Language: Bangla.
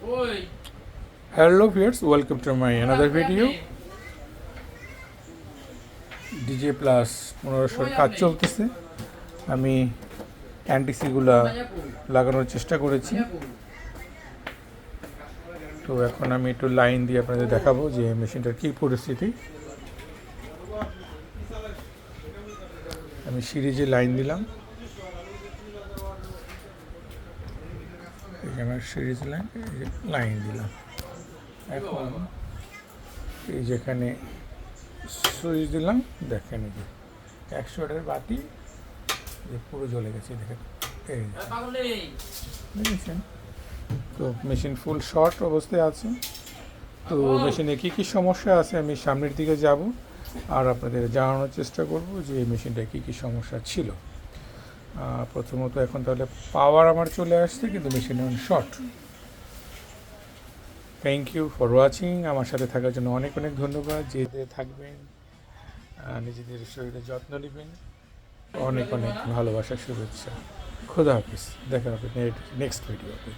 Hello viewers, welcome to my another video. DJ plus 1500 কাজ চলতেছে। আমি অ্যান্টিসিগুলা লাগানোর চেষ্টা করেছি। তো এখন আমি একটু লাইন দিয়ে আপনাদের দেখাবো যে মেশিনটার কী পরিস্থিতি। আমি সিরিজে লাইন দিলাম, আমার সিরিজ লাইন দিলাম। এখন এই যেখানে সুইচ দিলাম, দেখেন এই যে 100 ওয়াটের বাতি যে পুরো জ্বলে গেছে, দেখেন এই দেখেছেন। তো মেশিন ফুল শর্ট অবস্থায় আছে। তো মেশিনে কী কী সমস্যা আছে আমি সামনের দিকে যাব আর আপনাদের জানানোর চেষ্টা করব যে এই মেশিনটায় কী কী সমস্যা ছিল। প্রথমত এখন তাহলে পাওয়ার আমার চলে আসছে, কিন্তু মেশিন এখন short. Thank you for watching. আমার সাথে থাকার জন্য অনেক অনেক ধন্যবাদ। যে থাকবেন, নিজেদের শরীরের যত্ন নেবেন। অনেক অনেক ভালোবাসা, শুভেচ্ছা। খুদা হাফিজ। দেখা হবে নেক্সট ভিডিওতে।